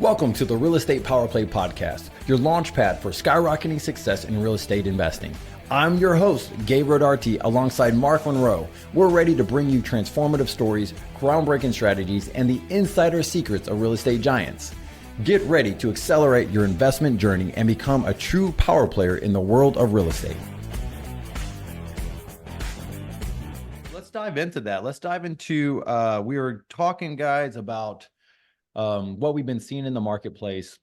Welcome to the Real Estate Power Play Podcast, your launch pad for skyrocketing success in real estate investing. I'm your host, Gabe Rodarte, alongside Mark Monroe. We're ready to bring you transformative stories, groundbreaking strategies, and the insider secrets of real estate giants. Get ready to accelerate your investment journey and become a true power player in the world of real estate. Let's dive into that. Let's dive into, we were talking, guys, about what we've been seeing in the marketplace,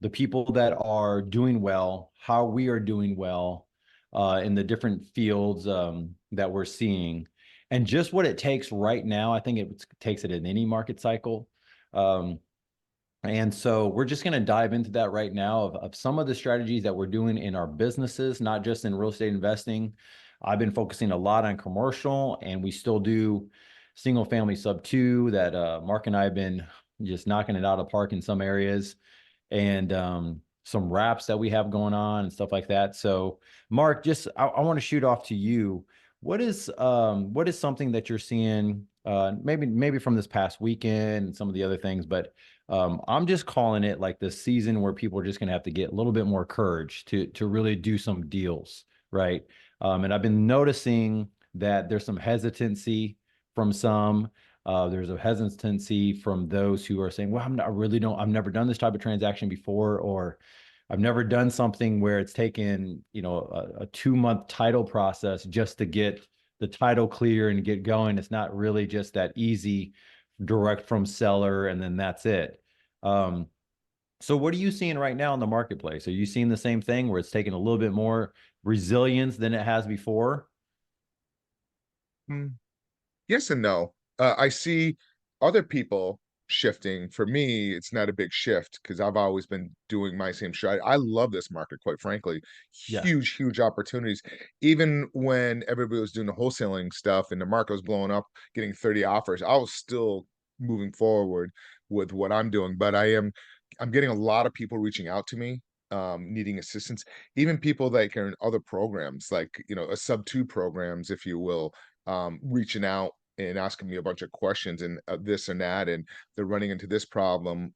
the people that are doing well, how we are doing well in the different fields that we're seeing, and just what it takes right now. I think it takes it in any market cycle. And so we're just going to dive into that right now of some of the strategies that we're doing in our businesses, not just in real estate investing. I've been focusing a lot on commercial, and we still do single family sub 2 that Mark and I have been just knocking it out of the park in some areas, and some wraps that we have going on and stuff like that. So Mark, just I want to shoot off to you. What is something that you're seeing maybe from this past weekend and some of the other things, but I'm just calling it like this season where people are just going to have to get a little bit more courage to really do some deals, right? And I've been noticing that there's some hesitancy from some. There's a hesitancy from those who are saying, well, I've never done this type of transaction before, or I've never done something where it's taken, a 2-month title process just to get the title clear and get going. It's not really just that easy, direct from seller, and then that's it. So what are you seeing right now in the marketplace? Are you seeing the same thing where it's taking a little bit more resilience than it has before? Yes and no. I see other people shifting. For me, it's not a big shift because I've always been doing my same strategy. I love this market, quite frankly. Yeah. Huge opportunities. Even when everybody was doing the wholesaling stuff and the market was blowing up, getting 30 offers, I was still moving forward with what I'm doing. But I'm getting a lot of people reaching out to me, needing assistance. Even people that are in other programs, like a sub 2 programs, if you will, reaching out and asking me a bunch of questions and this and that, and they're running into this problem.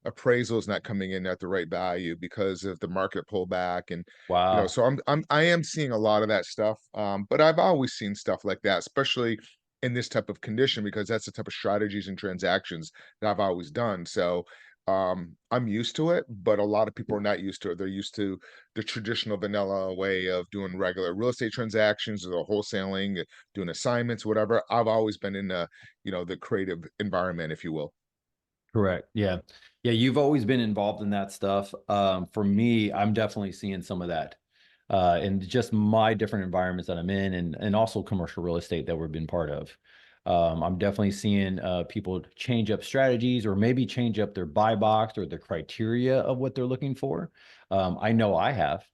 Appraisal is not coming in at the right value because of the market pullback, and Wow. so I am seeing a lot of that stuff. But I've always seen stuff like that, especially in this type of condition, because that's the type of strategies and transactions that I've always done. So I'm used to it, but a lot of people are not used to it. They're used to the traditional vanilla way of doing regular real estate transactions or the wholesaling, doing assignments, whatever. I've always been in the creative environment, if you will. Correct. Yeah. Yeah. You've always been involved in that stuff. For me, I'm definitely seeing some of that in just my different environments that I'm in, and also commercial real estate that we've been part of. I'm definitely seeing people change up strategies, or maybe change up their buy box or the criteria of what they're looking for. I know I have,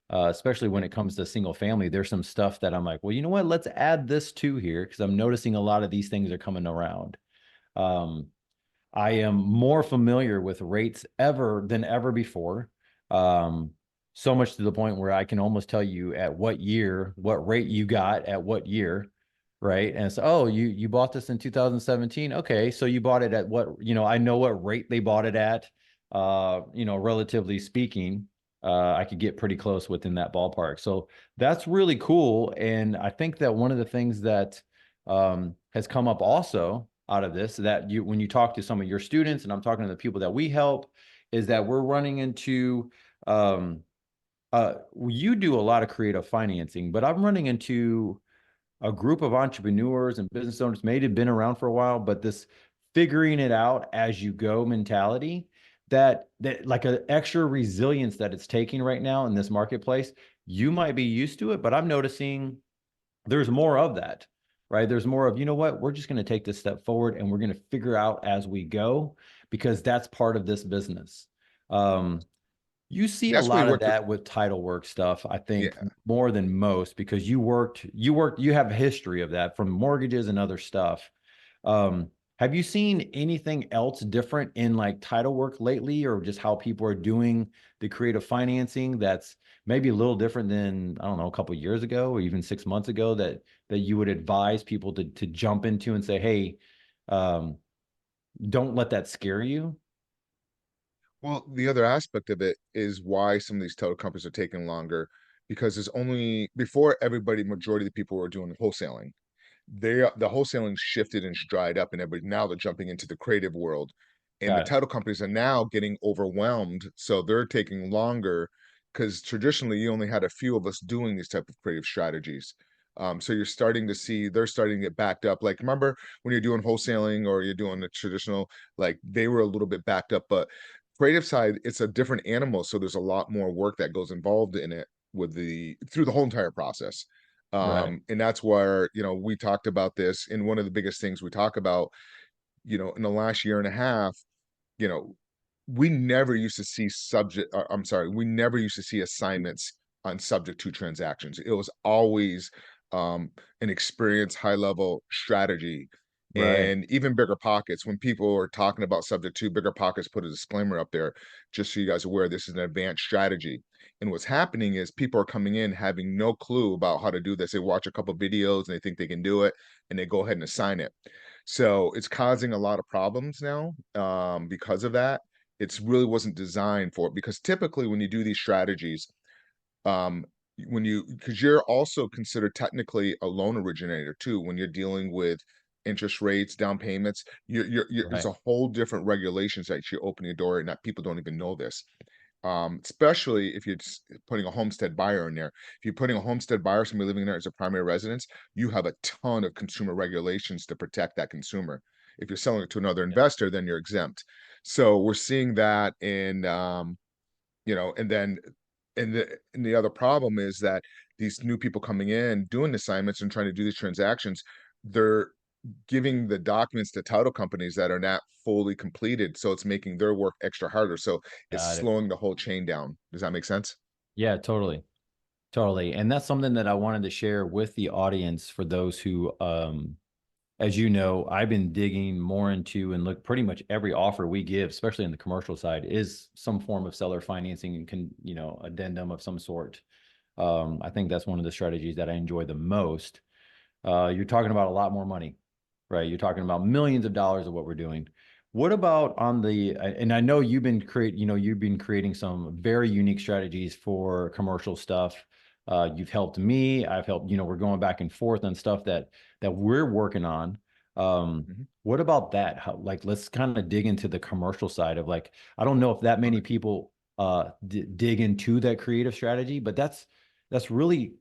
especially when it comes to single family. There's some stuff that I'm like, well, you know what? Let's add this to here, because I'm noticing a lot of these things are coming around. Um, I am more familiar with rates than ever before. Um, so much to the point where I can almost tell you at what year, what rate you got at what year, right? And so, oh, you bought this in 2017. Okay, so you bought it at what, I know what rate they bought it at. Relatively speaking, I could get pretty close within that ballpark. So that's really cool. And I think that one of the things that has come up also out of this, that when you talk to some of your students, and I'm talking to the people that we help, is that we're running into you do a lot of creative financing, but I'm running into a group of entrepreneurs and business owners, may have been around for a while, but this figuring it out as you go mentality, that like an extra resilience that it's taking right now in this marketplace. You might be used to it, but I'm noticing there's more of that, right? There's more of, you know what, we're just going to take this step forward and we're going to figure out as we go, because that's part of this business. Um, you see a That's where lot you of work. that with title work stuff, I think, Yeah. more than most, because you have a history of that from mortgages and other stuff. Um, have you seen anything else different in like title work lately, or just how people are doing the creative financing that's maybe a little different than, I don't know, a couple of years ago or even 6 months ago, that you would advise people to jump into and say, hey, um, don't let that scare you? Well, the other aspect of it is why some of these title companies are taking longer because there's only before everybody, majority of the people were doing wholesaling. The wholesaling shifted and dried up, and everybody now they're jumping into the creative world, and the Got it. title companies are now getting overwhelmed, so they're taking longer because traditionally you only had a few of us doing these type of creative strategies. So you're starting to see they're starting to get backed up. Like remember when you're doing wholesaling or you're doing the traditional, like they were a little bit backed up, but creative side, it's a different animal. So there's a lot more work that goes involved in it with the through the whole entire process. Right. And that's where, we talked about this. And one of the biggest things we talk about, in the last year and a half, you know, we never used to see I'm sorry, we never used to see assignments on subject to transactions. It was always um, an experience, high level strategy, Right. and even bigger pockets. When people are talking about subject to bigger pockets, put a disclaimer up there, just so you guys are aware this is an advanced strategy. And what's happening is people are coming in having no clue about how to do this. They watch a couple videos and they think they can do it, and they go ahead and assign it. So it's causing a lot of problems now because of that. It's really wasn't designed for it because typically when you do these strategies, um, when you because you're also considered technically a loan originator too when you're dealing with interest rates, down payments. There's Right. a whole different regulations that you open your door, and that people don't even know this. Especially if you're putting a homestead buyer in there. If you're putting a homestead buyer, somebody living there as a primary residence, you have a ton of consumer regulations to protect that consumer. If you're selling it to another Yep. investor, then you're exempt. So we're seeing that in, and then and the other problem is that these new people coming in doing assignments and trying to do these transactions, they're giving the documents to title companies that are not fully completed, so it's making their work extra harder, so it's Got it. slowing the whole chain down. Does that make sense? Yeah, totally. Totally. And that's something that I wanted to share with the audience for those who, as you know, I've been digging more into and look pretty much every offer we give, especially in the commercial side, is some form of seller financing and addendum of some sort. I think that's one of the strategies that I enjoy the most. You're talking about a lot more money, right? You're talking about millions of dollars of what we're doing. What about on the, and I know you've been creating some very unique strategies for commercial stuff. You've helped me. I've helped, we're going back and forth on stuff that we're working on. Mhm. What about that? Like, let's kind of dig into the commercial side of like, I don't know if that many Alright. people dig into that creative strategy, but that's really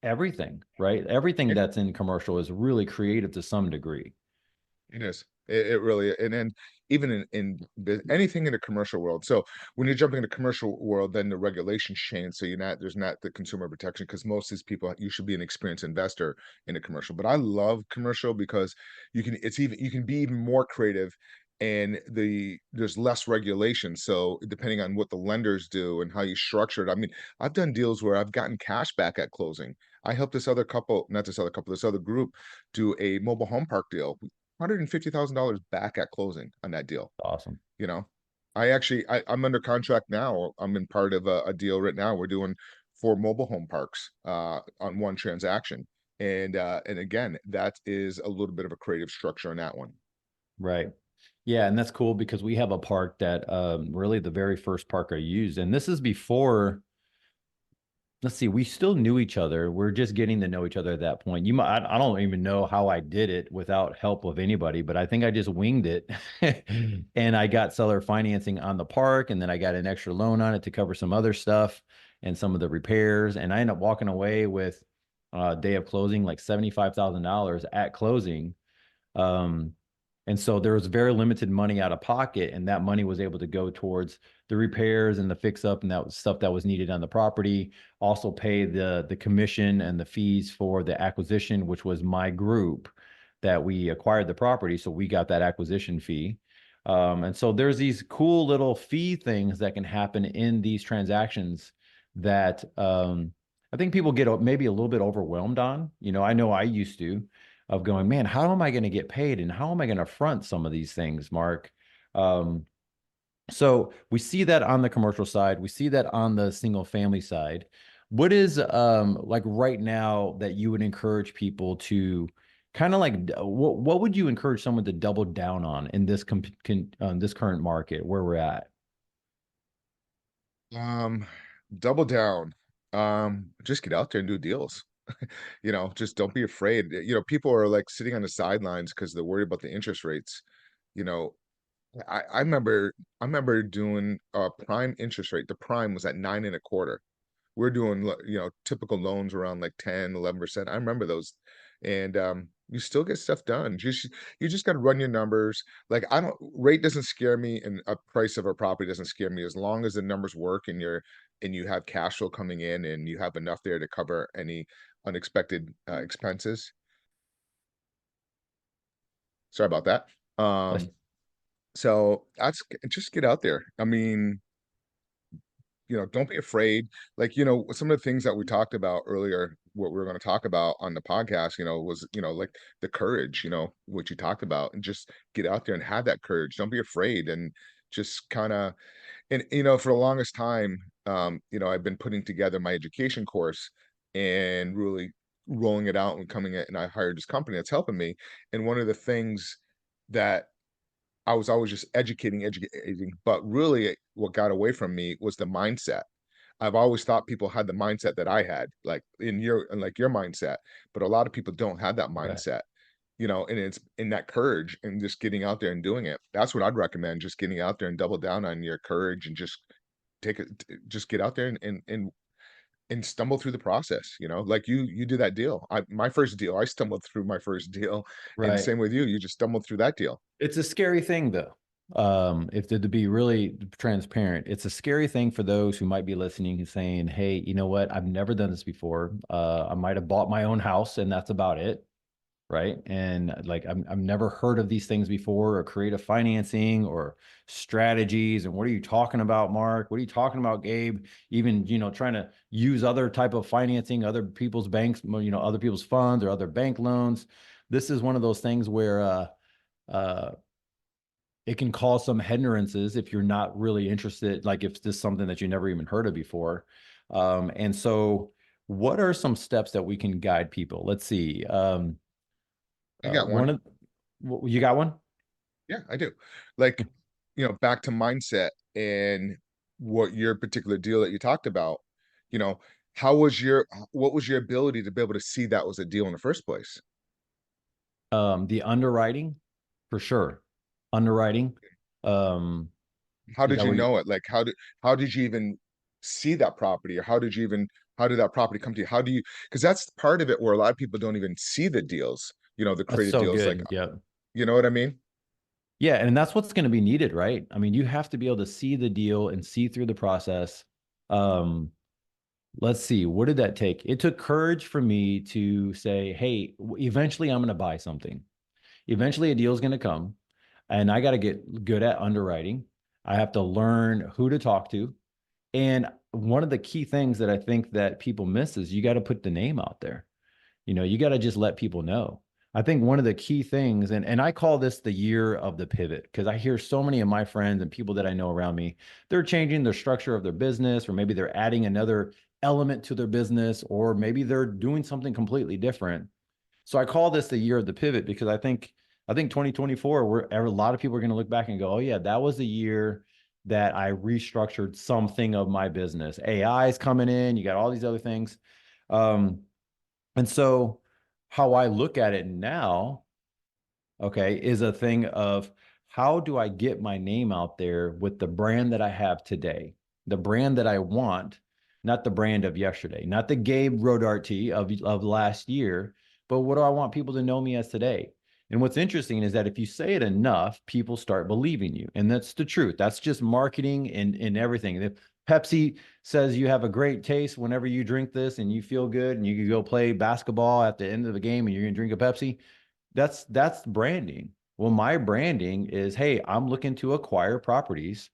everything, right? Everything It that's in commercial is really creative to some degree. it is. It really and then even anything in the commercial world. So when you're jumping into commercial world, then the regulations change. So there's not the consumer protection because most of these people you should be an experienced investor in a commercial. But I love commercial because you can be even more creative and there's less regulation. So depending on what the lenders do and how you structure it. I mean, I've done deals where I've gotten cash back at closing. I helped this other group do a mobile home park deal. $150,000 back at closing on that deal, Awesome. you know? I'm under contract now. I'm in part of a deal right now. We're doing 4 mobile home parks, on 1 transaction, and again, that is a little bit of a creative structure on that one. Right. Yeah, and that's cool because we have a park that really the very first park I used, and this is before, let's see, we still knew each other. We're just getting to know each other at that point. I don't even know how I did it without help of anybody, but I think I just winged it. And I got seller financing on the park, and then I got an extra loan on it to cover some other stuff and some of the repairs. And I ended up walking away with day of closing like $75,000 at closing. Um, and so there was very limited money out of pocket, and that money was able to go towards the repairs and the fix up and that was stuff that was needed on the property. Also pay the commission and the fees for the acquisition, which was my group that we acquired the property. So we got that acquisition fee. And so there's these cool little fee things that can happen in these transactions that I think people get maybe a little bit overwhelmed on. I know I used to of going, man, how am I going to get paid and how am I going to front some of these things, Mark? Um, so we see that on the commercial side, we see that on the single family side. What is like right now that you would encourage people to kind of like what would you encourage someone to double down on in this this current market where we're at? Um, Double down. Just get out there and do deals. Just don't be afraid. People are like sitting on the sidelines because they're worried about the interest rates. You know, I remember doing a prime interest rate. The prime was at 9.25. We're doing, typical loans around like 10, 11%. I remember those. And you still get stuff done. You just got to run your numbers. Like, I don't rate doesn't scare me, and a price of a property doesn't scare me as long as the numbers work and you have cash flow coming in and you have enough there to cover any unexpected expenses. Sorry about that. Bless Um, so just get out there. I mean, don't be afraid. Like, some of the things that we talked about earlier, what we were going to talk about on the podcast, was, like the courage, what you talked about, and just get out there and have that courage. Don't be afraid, and just kind of, and, for the longest time, I've been putting together my education course and really rolling it out and coming it, and I hired this company that's helping me. And one of the things that I was always just educating, but really what got away from me was the mindset. I've always thought people had the mindset that I had, like your mindset, but a lot of people don't have that right. mindset, and it's in that courage and just getting out there and doing it. That's what I'd recommend, just getting out there and double down on your courage and just just get out there and stumble through the process, like you did that deal. My first deal, I stumbled through my first deal, and Right. same with you. You just stumbled through that deal. It's a scary thing, though. If to be really transparent, it's a scary thing for those who might be listening and saying, "Hey, you know what? I've never done this before. I might have bought my own house, and that's about it." Right. And like I've never heard of these things before, or creative financing or strategies. And what are you talking about, Mark? What are you talking about, Gabe? Even, trying to use other type of financing, other people's banks, other people's funds or other bank loans. This is one of those things where uh it can cause some hindrances if you're not really interested, like if this is something that you never even heard of before. And so what are some steps that we can guide people? Let's see. I got One one. of you got one? Yeah, I do. Like, back to mindset and what your particular deal that you talked about, you know, what was your ability to be able to see that was a deal in the first place? The underwriting, for sure. Underwriting. Um, How is did that you what you, know it? Like, how did you even see that property, or how did that property come to you? How do you, because that's part of it where a lot of people don't even see the deals, the that's creative so deals, like, good. Yeah. you know what I mean? Yeah, and that's what's going to be needed, right? I mean, you have to be able to see the deal and see through the process. Um, let's see, what did that take? It took courage for me to say, hey, eventually I'm going to buy something. Eventually a deal is going to come, and I got to get good at underwriting. I have to learn who to talk to. And one of the key things that I think that people miss is you got to put the name out there. You got to just let people know. I think one of the key things, and I call this the year of the pivot, because I hear so many of my friends and people that I know around me, they're changing the structure of their business, or maybe they're adding another element to their business, or maybe they're doing something completely different. So I call this the year of the pivot because I think 2024, where a lot of people are going to look back and go, oh yeah, that was the year that I restructured something of my business. AI is coming in, you got all these other things. Um, and so how I look at it now, okay, is a thing of how do I get my name out there with the brand that I have today, the brand that I want, not the brand of yesterday, not the Gabe Rodarte of last year, but what do I want people to know me as today? And what's interesting is that if you say it enough, people start believing you. And that's the truth. That's just marketing and everything. If Pepsi says you have a great taste whenever you drink this and you feel good and you can go play basketball at the end of the game and you're going to drink a Pepsi, that's branding. Well, my branding is, hey, I'm looking to acquire properties,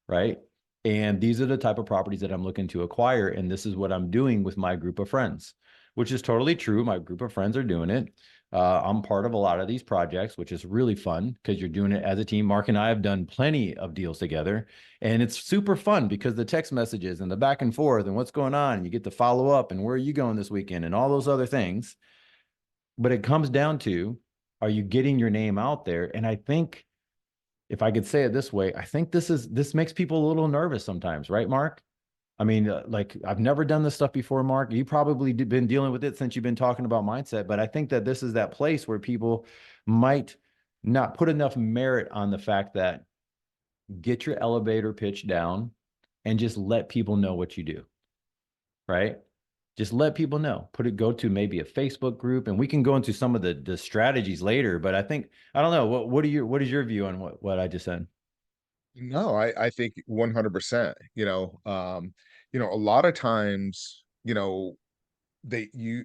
right? And these are the type of properties that I'm looking to acquire. And this is what I'm doing with my group of friends, which is totally true. My group of friends are doing it. I'm part of a lot of these projects, which is really fun because you're doing it as a team. Mark and I have done plenty of deals together, and it's super fun because the text messages and the back and forth and what's going on, and you get to follow up and where are you going this weekend and all those other things. But it comes down to, are you getting your name out there? And I think, if I could say it this way, I think this makes people a little nervous sometimes, right, Mark? I mean, like I've never done this stuff before, Mark. You probably been dealing with it since you've been talking about mindset, but I think that this is that place where people might not put enough merit on the fact that get your elevator pitch down and just let people know what you do, right? Just let people know. Go to maybe a Facebook group, and we can go into some of the strategies later. But I think I don't know what is your view on what I just said? No, I think 100%, a lot of times, they you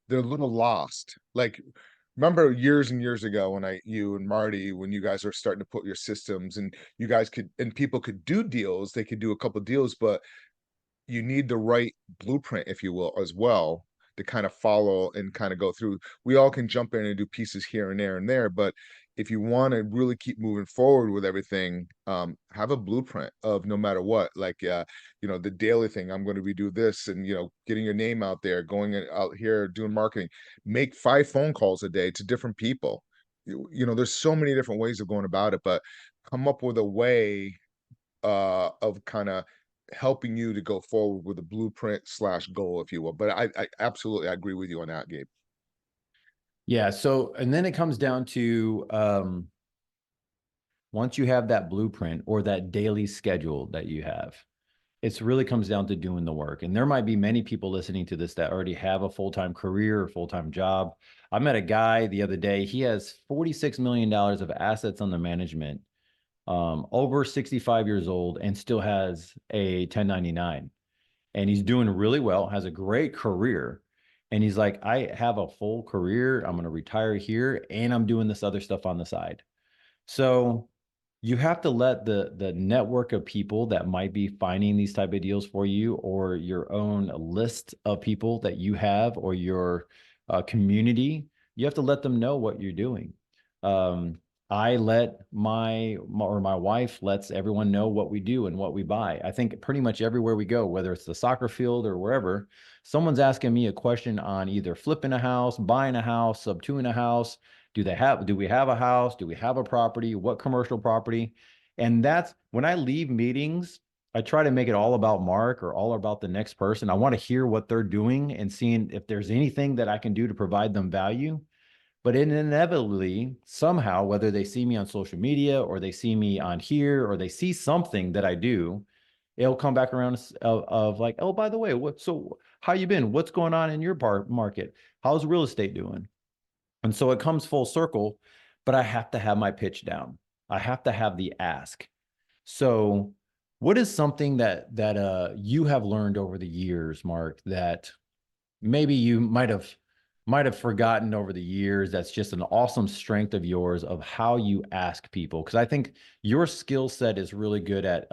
they're a little lost. Like, remember years and years ago when you and Marty, when you guys are starting to put your systems and you guys could and people could do deals, they could do a couple deals, but you need the right blueprint, if you will, as well, to kind of follow and kind of go through. We all can jump in and do pieces here and there, but if you want to really keep moving forward with everything, have a blueprint of no matter what, like the daily thing. I'm going to be do this, and getting your name out there, going out here doing marketing. Make 5 phone calls a day to different people. There's so many different ways of going about it, but come up with a way of kind of helping you to go forward with a blueprint slash goal, if you will. But I absolutely I agree with you on that, Gabe. Yeah. So, and then it comes down to once you have that blueprint or that daily schedule that you have, it's really comes down to doing the work. And there might be many people listening to this that already have a full-time career or full-time job. I met a guy the other day. He has $46 million of assets under management, over 65 years old, and still has a 1099. And he's doing really well, has a great career. And he's like, I have a full career. I'm going to retire here and I'm doing this other stuff on the side. So you have to let the network of people that might be finding these type of deals for you, or your own list of people that you have, or your community, you have to let them know what you're doing. um, I let my wife lets everyone know what we do and what we buy. I think pretty much everywhere we go, whether it's the soccer field or wherever, someone's asking me a question on either flipping a house, buying a house, subtoing a house. Do we have a house? Do we have a property? What commercial property? And that's when I leave meetings, I try to make it all about Mark or all about the next person. I want to hear what they're doing and seeing if there's anything that I can do to provide them value. But inevitably, somehow, whether they see me on social media or they see me on here or they see something that I do, it'll come back around of like, oh, by the way, how you been? What's going on in your market? How's real estate doing? And so it comes full circle, but I have to have my pitch down. I have to have the ask. So what is something that you have learned over the years, Mark, that maybe you might have forgotten over the years, that's just an awesome strength of yours of how you ask people? Because I think your skill set is really good at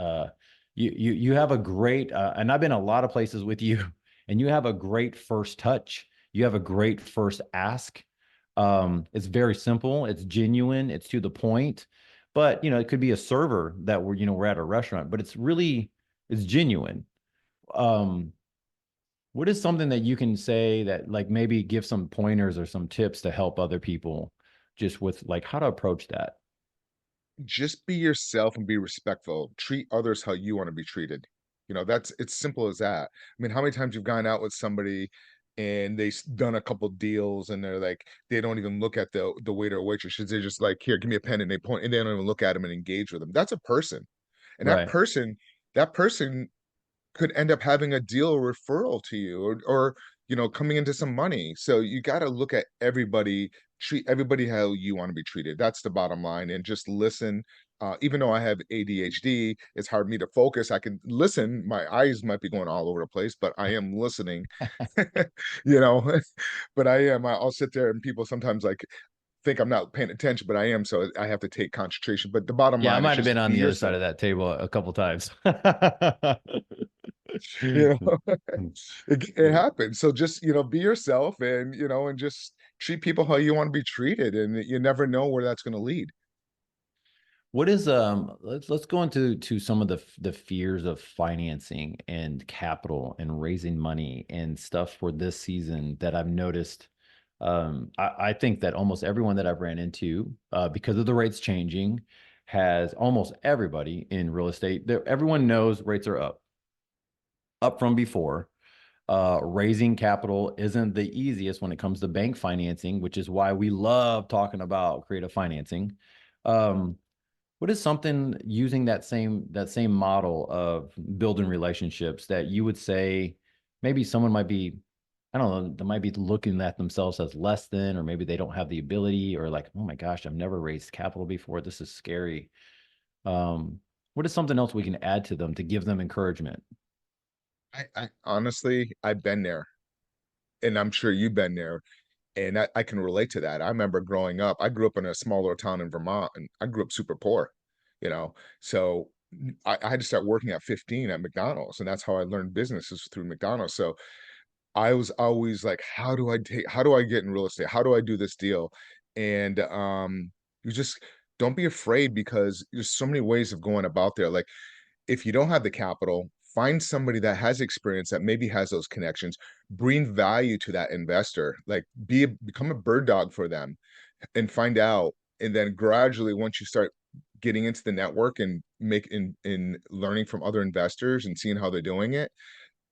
you have a great and I've been a lot of places with you, and you have a great first touch. You have a great first ask. It's very simple, it's genuine, it's to the point. But it could be a server that we're at a restaurant, but it's genuine. um what is something that you can say that, like, maybe give some pointers or some tips to help other people just with like how to approach that? Just be yourself and be respectful. Treat others how you want to be treated. That's it's simple as that. I mean, how many times you've gone out with somebody and they've done a couple deals and they're like, they don't even look at the waiter or waitress. They're just like, here, give me a pen, and they point and they don't even look at them and engage with them. That's a person. And that Right. person could end up having a deal or referral to you, or coming into some money. So you got to look at everybody, treat everybody how you want to be treated. That's the bottom line. And just listen. Even though I have ADHD, it's hard for me to focus. I can listen. My eyes might be going all over the place, but I am listening. you know, but I'll sit there, and people sometimes like think I'm not paying attention, but I am. So I have to take concentration. But the bottom Yeah, I line is might have just been on be the other side yourself. of that table a couple times. You know, it happens. So just, be yourself, and just treat people how you want to be treated. And you never know where that's going to lead. What is let's go into some of the fears of financing and capital and raising money and stuff for this season that I've noticed. I think that almost everyone that I've ran into, because of the rates changing, has almost everybody in real estate, everyone knows rates are up. up from before. Raising capital isn't the easiest when it comes to bank financing, which is why we love talking about creative financing. Um, what is something using that same model of building relationships that you would say maybe someone might be, I don't know, they might be looking at themselves as less than, or maybe they don't have the ability, or like, oh my gosh, I've never raised capital before. This is scary. Um, what is something else we can add to them to give them encouragement? I honestly, I've been there, and I'm sure you've been there, and I can relate to that. I remember growing up, I grew up in a small little town in Vermont, and I grew up super poor, you know? So, I had to start working at 15 at McDonald's, and that's how I learned businesses through McDonald's. So, I was always like, how do I get in real estate? How do I do this deal? And, you just don't be afraid because there's so many ways of going about there. Like, if you don't have the capital, find somebody that has experience that maybe has those connections, bring value to that investor, like become a bird dog for them and find out. And then gradually, once you start getting into the network and in learning from other investors and seeing how they're doing it,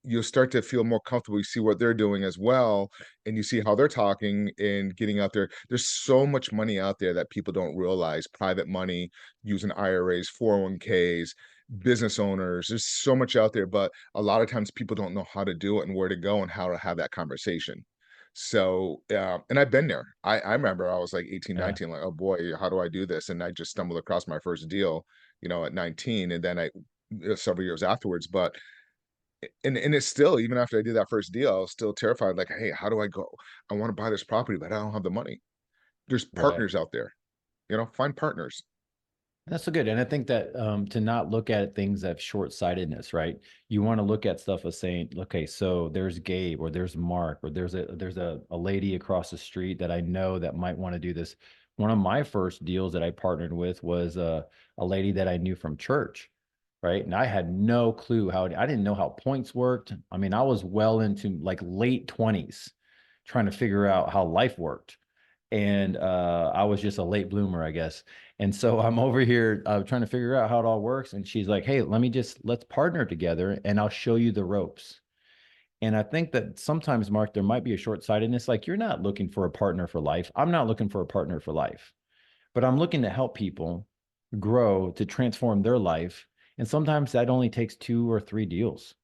you'll start to feel more comfortable. You see what they're doing as well, and you see how they're talking and getting out there. There's so much money out there that people don't realize. Private money, using IRAs, 401ks, business owners. There's so much out there, but a lot of times people don't know how to do it and where to go and how to have that conversation. So, and I've been there. I remember I was like 18, Yeah, 19, like, oh boy, how do I do this? And I just stumbled across my first deal, at 19, and then several years afterwards. But and it's still, even after I did that first deal, I was still terrified, like, "Hey, how do I go? I wanna buy this property, but I don't have the money." There's right. partners out there, find partners. That's so good. And I think that to not look at things of short-sightedness, right? You want to look at stuff as saying, okay, so there's Gabe or there's Mark or there's a lady across the street that I know that might want to do this. One of my first deals that I partnered with was a lady that I knew from church, right? And I had no clue I didn't know how points worked. I mean, I was well into like late 20s trying to figure out how life worked. And I was just a late bloomer, I guess. And so I'm over here trying to figure out how it all works. And she's like, hey, let's partner together and I'll show you the ropes. And I think that sometimes, Mark, there might be a short sightedness. Like you're not looking for a partner for life. I'm not looking for a partner for life, but I'm looking to help people grow to transform their life. And sometimes that only takes 2 or 3 deals,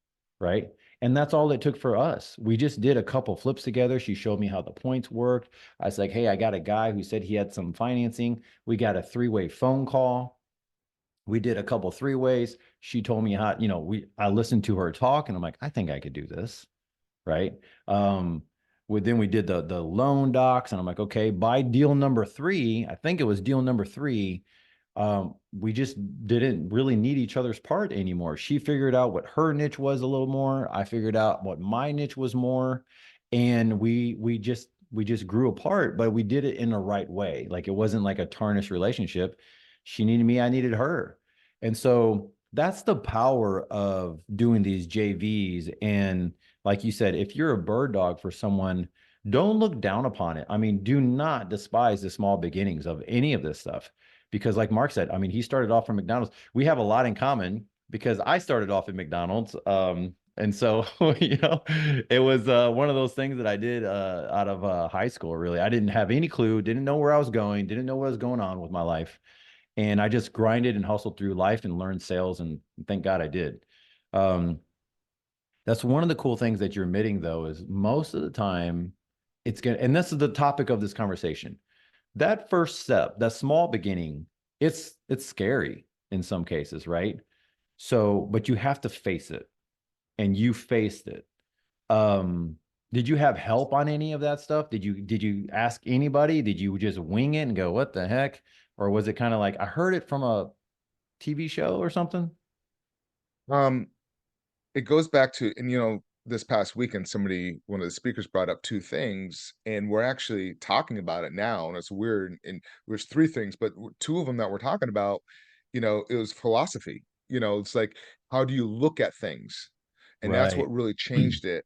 right? And that's all it took for us. We just did a couple flips together. She showed me how the points worked. I was like, hey, I got a guy who said he had some financing. We got a 3-way phone call. We did a couple 3 ways. She told me how, I listened to her talk and I'm like, I think I could do this, right? Um, then we did the loan docs, and I'm like, okay, by deal number three, I think it was deal number three. We just didn't really need each other's part anymore. She figured out what her niche was a little more. I figured out what my niche was more, and we just grew apart, but we did it in the right way. Like it wasn't like a tarnished relationship. She needed me, I needed her, and so that's the power of doing these JVs. And like you said, if you're a bird dog for someone, don't look down upon it. I mean, do not despise the small beginnings of any of this stuff. Because, like Mark said, I mean, he started off from McDonald's. We have a lot in common because I started off at McDonald's. And so, it was one of those things that I did out of high school, really. I didn't have any clue, didn't know where I was going, didn't know what was going on with my life. And I just grinded and hustled through life and learned sales. And thank God I did. Um, that's one of the cool things that you're admitting, though, is most of the time it's going to, and this is the topic of this conversation. That first step, that small beginning, it's scary in some cases, right? So, but you have to face it, and you faced it. Um, did you have help on any of that stuff? Did you ask anybody? Did you just wing it and go, what the heck? Or was it kind of like I heard it from a TV show or something? Um, it goes back to, and this past weekend, one of the speakers brought up two things, and we're actually talking about it now, and it's weird. And there's three things, but two of them that we're talking about, it was philosophy. It's like, how do you look at things? and that's Right. what really changed it,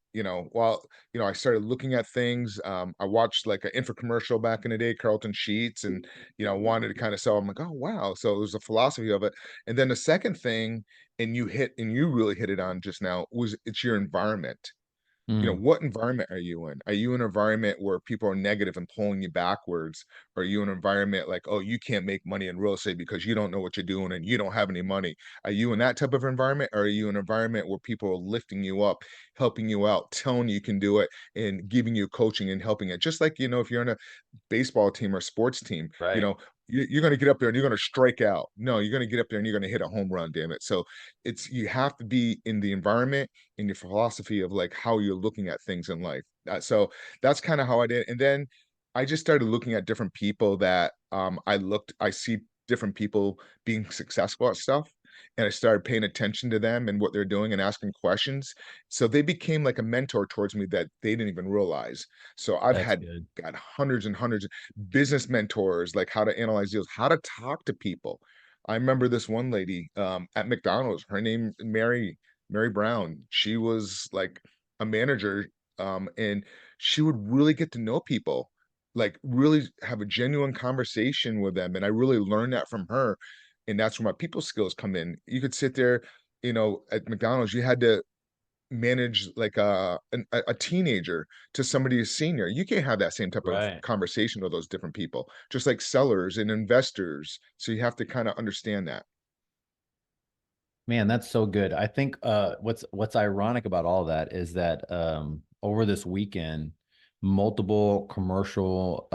while, I started looking at things, I watched, like, an infomercial back in the day, Carlton Sheets, and, wanted to kinda sell. I'm like, "Oh, wow." So it was the philosophy of it, and then the second thing, and you really hit it on just now, was it's your environment. Mm, What environment are you in? Are you in an environment where people are negative and pulling you backwards? Or are you in an environment like, oh, you can't make money in real estate because you don't know what you're doing and you don't have any money? Are you in that type of environment? Or are you in an environment where people are lifting you up, helping you out, telling you can do it, and giving you coaching and helping it? Just like, if you're in a baseball team or sports team, right. you're going to get up there and you're going to strike out. No, you're going to get up there and you're going to hit a home run, damn it. So you have to be in the environment, in your philosophy of like how you're looking at things in life. So that's kind of how I did. And then I just started looking at different people that I see different people being successful at stuff. And I started paying attention to them and what they're doing and asking questions. So they became like a mentor towards me that they didn't even realize. So I've That's had good. got hundreds and hundreds of business mentors, like how to analyze deals, how to talk to people. I remember this one lady at McDonald's, her name Mary Brown. She was like a manager, and she would really get to know people, like really have a genuine conversation with them. And I really learned that from her. And that's where my people skills come in. You could sit there, at McDonald's, you had to manage like a teenager to somebody who's senior. You can't have that same type of Right. conversation with those different people, just like sellers and investors. So you have to kind of understand that. Man, that's so good. I think what's ironic about all that is that over this weekend, multiple commercial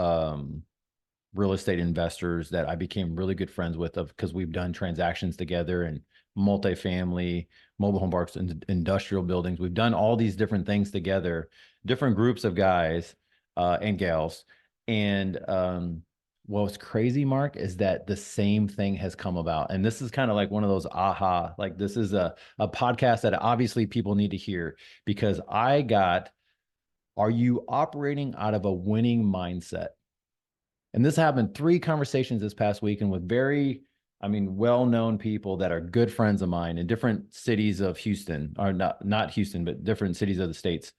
real estate investors that I became really good friends with of because we've done transactions together in multifamily, mobile home parks, and industrial buildings. We've done all these different things together, different groups of guys and gals. And what's crazy, Mark, is that the same thing has come about. And this is kind of like one of those aha, like this is a podcast that obviously people need to hear because I got, are you operating out of a winning mindset? And this happened three conversations this past weekend with very, I mean, well-known people that are good friends of mine in different cities of Houston, or not Houston, but different cities of the states.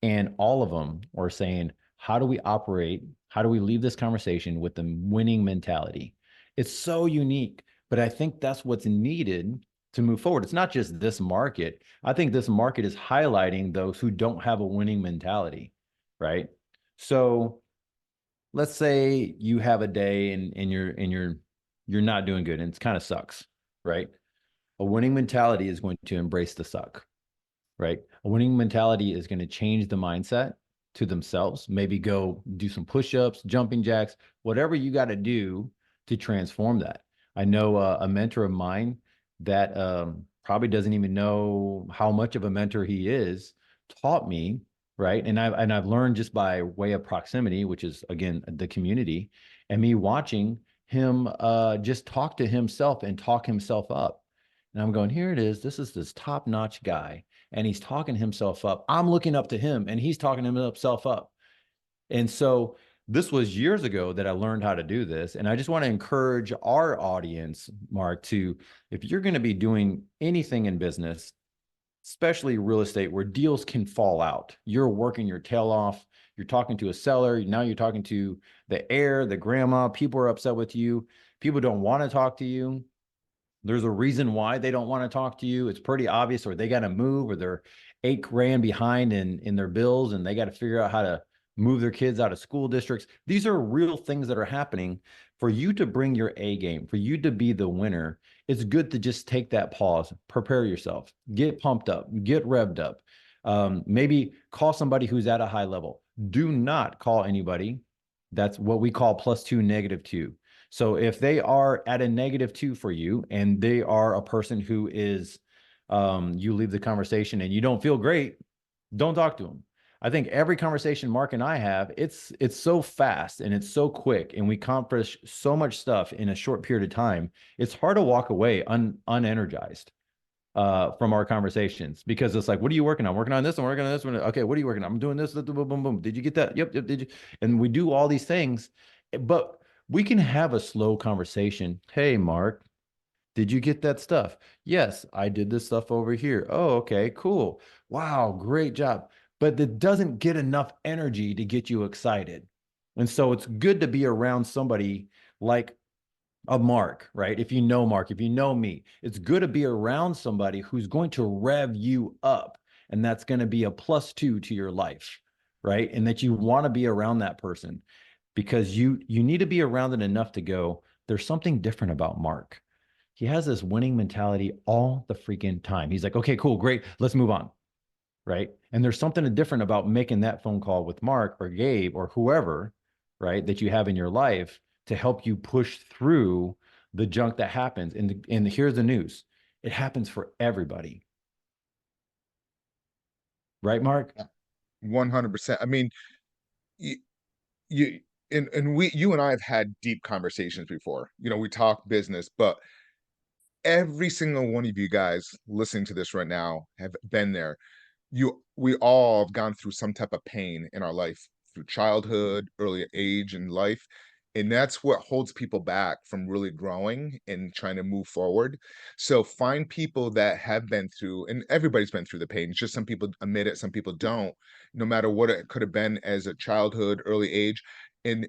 And all of them are saying, how do we operate? How do we leave this conversation with the winning mentality? It's so unique, but I think that's what's needed to move forward. It's not just this market. I think this market is highlighting those who don't have a winning mentality, right? So let's say you have a day and you're not doing good and it kind of sucks, right? A winning mentality is going to embrace the suck, right? A winning mentality is going to change the mindset to themselves, maybe go do some push-ups, jumping jacks, whatever you got to do to transform that. I know a mentor of mine that probably doesn't even know how much of a mentor he is, taught me, right? And I've learned just by way of proximity, which is again the community, and me watching him just talk to himself and talk himself up. And I'm going, here it is. This is this top-notch guy and he's talking himself up. I'm looking up to him and he's talking himself up. And so this was years ago that I learned how to do this. And I just want to encourage our audience, Mark, to if you're going to be doing anything in business, especially real estate where deals can fall out, you're working your tail off. You're talking to a seller. Now you're talking to the heir, the grandma. People are upset with you. People don't want to talk to you. There's a reason why they don't want to talk to you. It's pretty obvious, or they got to move, or they're 8 grand behind in their bills, and they got to figure out how to move their kids out of school districts. These are real things that are happening. For you to bring your A game, for you to be the winner, it's good to just take that pause, prepare yourself, get pumped up, get revved up. Maybe call somebody who's at a high level. Do not call anybody. That's what we call +2, -2. So if they are at a -2 for you and they are a person who is, you leave the conversation and you don't feel great, don't talk to them. I think every conversation Mark and I have, it's so fast and it's so quick and we accomplish so much stuff in a short period of time. It's hard to walk away unenergized from our conversations because it's like, what are you working on? Working on this. I'm working on this one. Okay, what are you working on? I'm doing this. Boom, boom, boom. Did you get that? Yep, yep. Did you? And we do all these things, but we can have a slow conversation. Hey, Mark, Did you get that stuff? Yes, I did this stuff over here. Oh, okay, cool. Wow, great job. But it doesn't get enough energy to get you excited. And so it's good to be around somebody like a Mark, right? If you know Mark, if you know me, it's good to be around somebody who's going to rev you up. And that's going to be a +2 to your life, right? And that you want to be around that person because you need to be around it enough to go, there's something different about Mark. He has this winning mentality all the freaking time. He's like, okay, cool, great, let's move on, right? And there's something different about making that phone call with Mark or Gabe or whoever, right, that you have in your life to help you push through the junk that happens. And here's the news: it happens for everybody, right, Mark? 100%. I mean, you, you and you and I have had deep conversations before. We talk business, but every single one of you guys listening to this right now have been there. We all have gone through some type of pain in our life through childhood, early age in life, and that's what holds people back from really growing and trying to move forward. So find people that have been through, and everybody's been through the pain. It's just some people admit it, some people don't, no matter what it could have been as a childhood, early age, and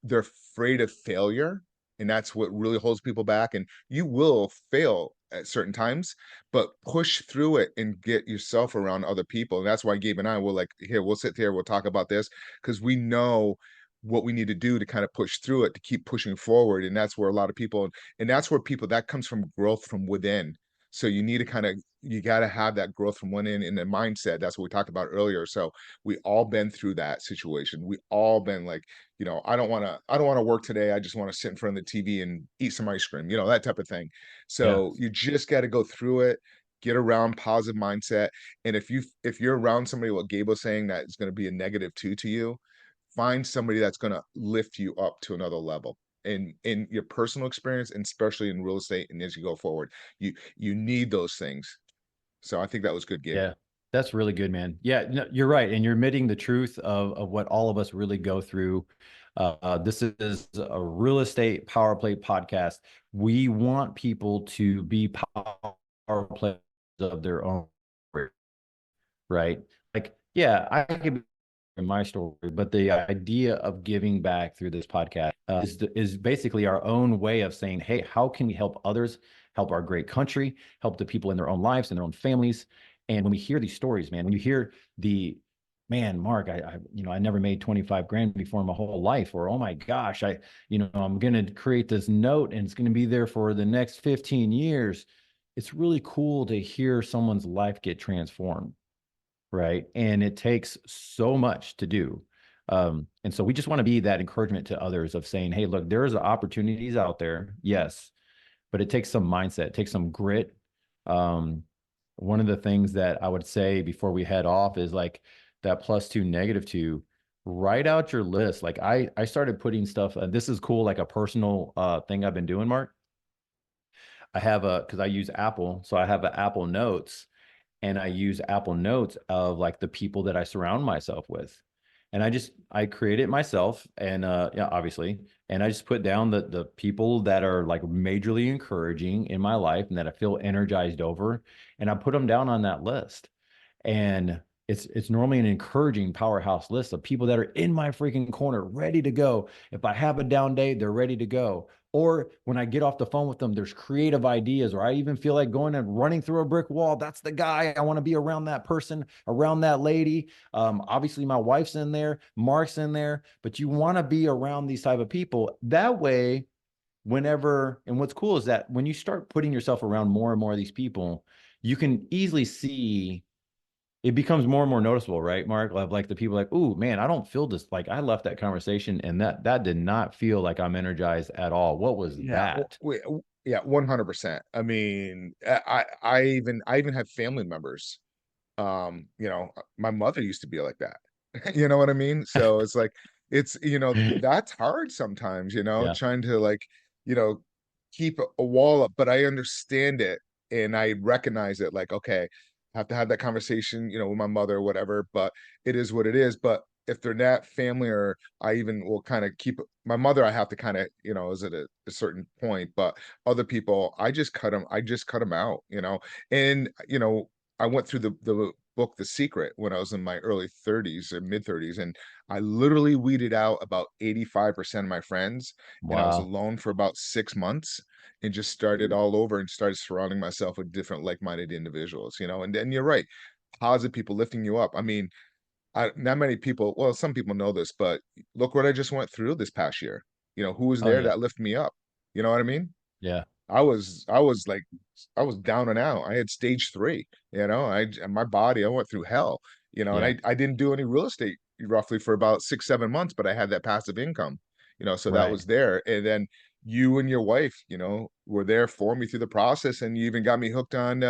they're afraid of failure, and that's what really holds people back. And you will fail at certain times, but push through it and get yourself around other people. And that's why Gabe and I will like, here, we'll sit here, we'll talk about this because we know what we need to do to kind of push through it, to keep pushing forward. And that's where a lot of people, and that's where people, that comes from growth from within. So you need to kind of, you got to have that growth from within in the mindset. That's what we talked about earlier. So we all been through that situation. We all been like, I don't want to work today. I just want to sit in front of the TV and eat some ice cream, that type of thing. Yeah. So you just got to go through it, get around positive mindset. And if you're around somebody, what Gabe was saying, that is going to be a -2 to you, find somebody that's going to lift you up to another level in your personal experience, and especially in real estate. And as you go forward, you need those things. So I think that was good, Gabe. Yeah, that's really good, man. Yeah, no, you're right. And you're admitting the truth of what all of us really go through. This is a real estate power play podcast. We want people to be power players of their own, right? Like, yeah, I could be in my story, but the idea of giving back through this podcast is basically our own way of saying, hey, how can we help others, help our great country, help the people in their own lives and their own families? And when we hear these stories, man, when you hear the man, Mark, I never made 25 grand before in my whole life, or oh my gosh, I'm gonna create this note and it's gonna be there for the next 15 years. It's really cool to hear someone's life get transformed, right? And it takes so much to do. And so we just want to be that encouragement to others of saying, hey, look, there's opportunities out there, yes, but it takes some mindset, it takes some grit. Um, One of the things that I would say before we head off is like that +2, -2. Write out your list. Like I started putting stuff. This is cool, like a personal thing I've been doing, Mark. I have a because I use Apple, so I have an Apple Notes, and I use Apple Notes of like the people that I surround myself with. And I create it myself and yeah, obviously. And I just put down the people that are like majorly encouraging in my life and that I feel energized over. And I put them down on that list. And it's normally an encouraging powerhouse list of people that are in my freaking corner, ready to go. If I have a down day, they're ready to go. Or when I get off the phone with them, there's creative ideas, or I even feel like going and running through a brick wall. That's the guy. I want to be around that person, around that lady. Obviously, my wife's in there, Mark's in there, but you want to be around these type of people. That way, whenever, and what's cool is that when you start putting yourself around more and more of these people, you can easily see it becomes more and more noticeable, right, Mark? Like the people like, oh man, I don't feel this. Like I left that conversation and that did not feel like I'm energized at all. What was Yeah, that? yeah, 100%. I mean, I even have family members. My mother used to be like that. You know what I mean? So it's like, that's hard sometimes, Yeah. trying to like, you know, keep a wall up, but I understand it and I recognize it like, okay, I have to have that conversation, with my mother or whatever, but it is what it is. But if they're not family, or I even will kind of keep my mother, I have to kind of, is at a certain point, but other people, I just cut them out, and, I went through the book, The Secret, when I was in my early 30s or mid 30s, and I literally weeded out about 85% of my friends, and I was Wow. alone for about 6 months, and just started all over and started surrounding myself with different like-minded individuals, and then you're right, positive people lifting you up. I mean, not many people, well, some people know this, but look what I just went through this past year. Who was Oh there yeah. that lifted me up? You know what I mean? Yeah. I was like, I was down and out. I had stage 3, and my body, I went through hell, and Yeah. I didn't do any real estate roughly for about 6, 7 months, but I had that passive income, so that Right. was there. And then you and your wife, were there for me through the process, and you even got me hooked on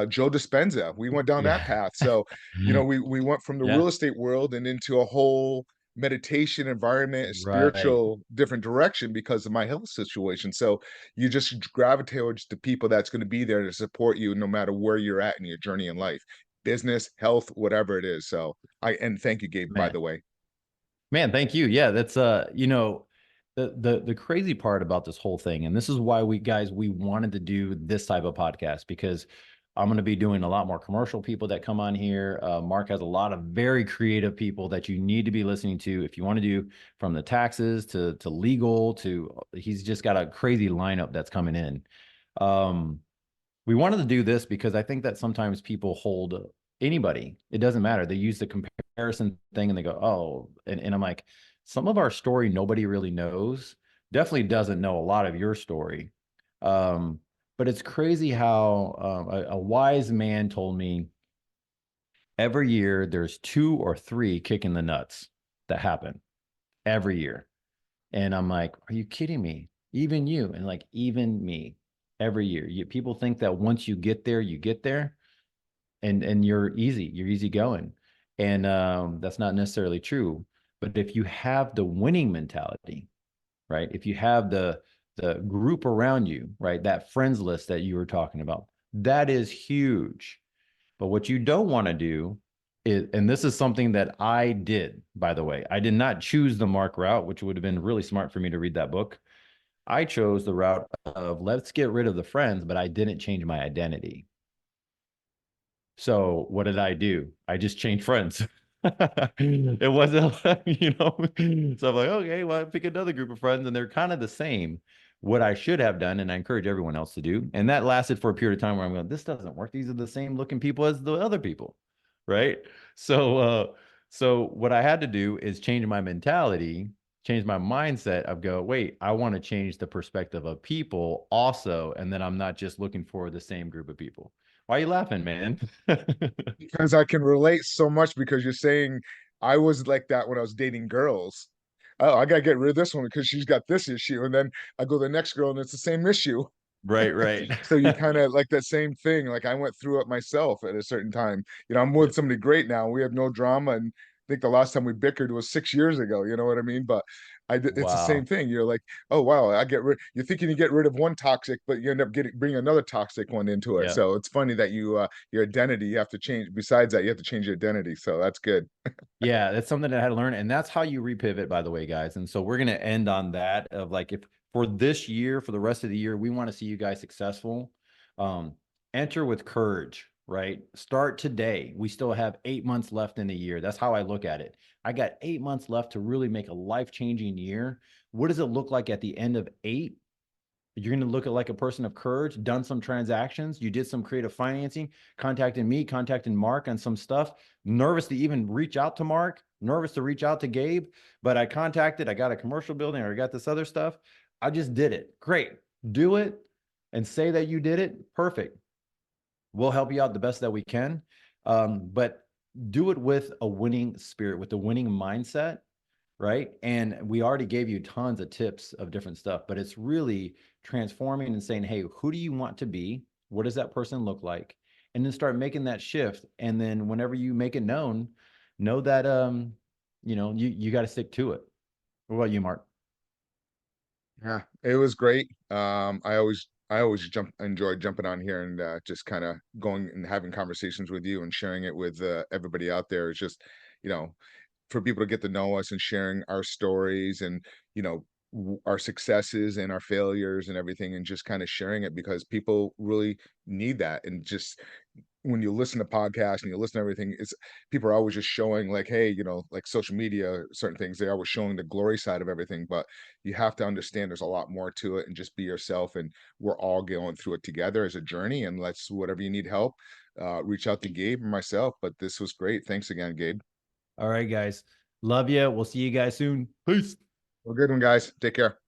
Joe Dispenza. We went down that Yeah. path. So, we went from the Yeah. real estate world and into a whole meditation environment, a Right. spiritual different direction because of my health situation. So you just gravitate towards the people that's going to be there to support you no matter where you're at in your journey in life, business, health, whatever it is. So and thank you, Gabe, by Man. the way. Man, thank you. Yeah, that's the crazy part about this whole thing, and this is why we wanted to do this type of podcast because I'm going to be doing a lot more commercial people that come on here. Mark has a lot of very creative people that you need to be listening to if you want to do from the taxes to legal to he's just got a crazy lineup that's coming in. Um, we wanted to do this because I think that sometimes people hold anybody, it doesn't matter. They use the comparison thing and they go, oh, and I'm like, some of our story nobody really knows. Definitely doesn't know a lot of your story. Um, but it's crazy how a wise man told me every year there's 2 or 3 kicking the nuts that happen every year. And I'm like, are you kidding me? Even you, and like even me, every year. People think that once you get there, you get there, and you're easy going, and that's not necessarily true. But if you have the winning mentality, right? If you have the group around you, right? That friends list that you were talking about, that is huge. But what you don't want to do is, and this is something that I did, by the way, I did not choose the Mark route, which would have been really smart for me to read that book. I chose the route of let's get rid of the friends, but I didn't change my identity. So what did I do? I just changed friends. It wasn't, So I'm like, okay, well, I pick another group of friends, and they're kind of the same. What I should have done, and I encourage everyone else to do, and that lasted for a period of time where I'm going, this doesn't work. These are the same looking people as the other people, right? So, so what I had to do is change my mentality, change my mindset of go, wait, I want to change the perspective of people also, and then I'm not just looking for the same group of people. Why are you laughing, man? Because I can relate so much because you're saying I was like that when I was dating girls. Oh, I gotta get rid of this one because she's got this issue. And then I go to the next girl and it's the same issue. Right, right. So you kind of like that same thing. Like I went through it myself at a certain time. I'm with Yep. somebody great now. We have no drama. And I think the last time we bickered was 6 years ago. You know what I mean? But it's the same Wow. thing. You're like, oh wow, you're thinking you get rid of one toxic, but you end up bringing another toxic one into it. Yeah. So it's funny that your identity, you have to change. Besides that, you have to change your identity. So that's good. Yeah, that's something that I had to learn. And that's how you repivot, by the way, guys. And so we're going to end on that of like, if for this year, for the rest of the year, we want to see you guys successful. Um, enter with courage, right? Start today. We still have 8 months left in the year. That's how I look at it. I got 8 months left to really make a life-changing year. What does it look like at the end of 8? You're going to look at like a person of courage, done some transactions, you did some creative financing, contacting me, contacting Mark on some stuff, nervous to even reach out to Mark, nervous to reach out to Gabe, but I got a commercial building or I got this other stuff. I just did it. Great. Do it and say that you did it. Perfect. We'll help you out the best that we can. But do it with a winning spirit, with a winning mindset, right? And we already gave you tons of tips of different stuff, but it's really transforming and saying, hey, who do you want to be? What does that person look like? And then start making that shift. And then whenever you make it known, know that you got to stick to it. What about you, Mark? Yeah, it was great. I always enjoyed jumping on here and just kind of going and having conversations with you and sharing it with everybody out there. It's just, you know, for people to get to know us and sharing our stories and, you know, our successes and our failures and everything, and just kind of sharing it because people really need that. And just when you listen to podcasts and you listen to everything, it's people are always just showing like, hey, you know, like social media, certain things, they're always showing the glory side of everything. But you have to understand there's a lot more to it, and just be yourself. And we're all going through it together as a journey. And let's, whatever you need help, reach out to Gabe and myself. But this was great. Thanks again, Gabe. All right, guys. Love you. We'll see you guys soon. Peace. Well, good one, guys. Take care.